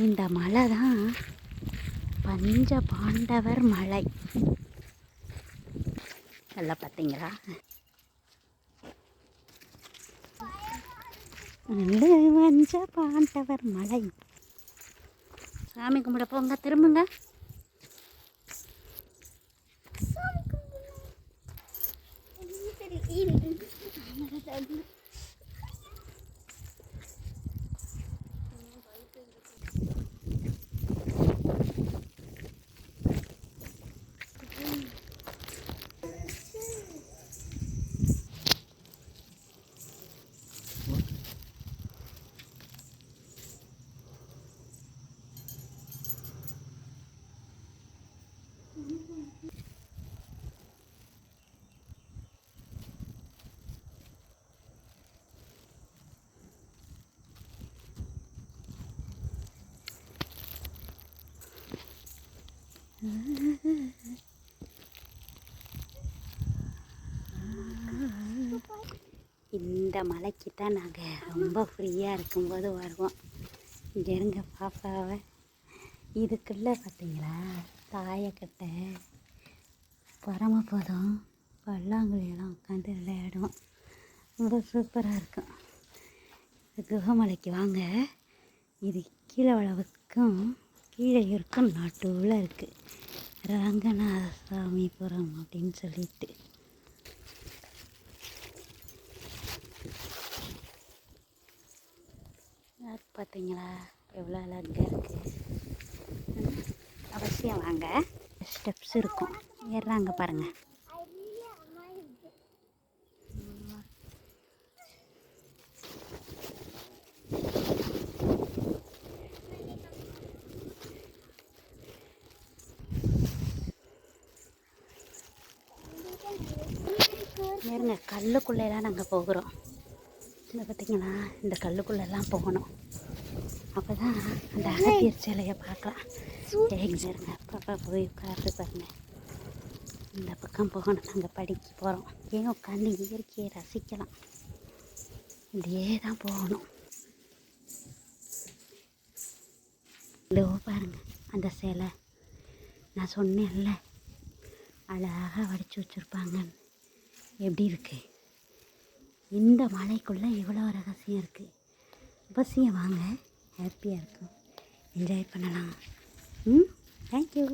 இந்த மலை தான் பஞ்ச பாண்டவர் மலை. நல்லா பார்த்தீங்களா? பஞ்ச பாண்டவர் மலை. சாமி கும்பிட போங்க, திரும்புங்க. இந்த மலைக்கு தான் நாங்கள் ரொம்ப ஃப்ரீயாக இருக்கும்போது வருவோம். இங்கே இருங்க பாப்பாவை. இதுக்குள்ளே பார்த்தீங்களா தாயக்கட்டை, பரமபதம், பல்லாங்குழியெல்லாம் உட்காந்து விளையாடுவோம். ரொம்ப சூப்பராக இருக்கும். குகமலைக்கு வாங்க. இது கீழே வளவுக்கும் கீழே இருக்கும் நடுவில் இருக்குது ரங்கநாத சாமிபுரம் அப்படின்னு சொல்லிட்டு. பார்த்தீங்களா எவ்வளோ அழகாக இருக்குது. அவசியம் வாங்க. ஸ்டெப்ஸ் இருக்கும், ஏறுறாங்க பாருங்கள். ஏறுங்க. கல்லுக்குள்ளெல்லாம் நாங்கள் போகிறோம். இந்த பார்த்திங்களா, இந்த கல்லுக்குள்ளெல்லாம் போகணும். அப்போ தான் அந்த அகத்தியர் சிலையை பார்க்கலாம். ஏறுங்க. பாப்பா போய் உட்காரு பாருங்க. இந்த பக்கம் போகணும். நாங்கள் படிக்க போகிறோம். ஏன் உட்காந்து இயற்கையை ரசிக்கலாம். இப்படியே தான் போகணும். இதோ பாருங்க அந்த சிலை. நான் சொன்னேன்ல அழகாக வடித்து வச்சுருப்பாங்கன்னு. எப்படி இருக்குது? இந்த மலைக்குள்ளே இவ்வளோ ரகசியம் இருக்குது. அவசியம் வாங்க. ஹாப்பியாக இருக்கும், என்ஜாய் பண்ணலாம். தேங்க்யூ.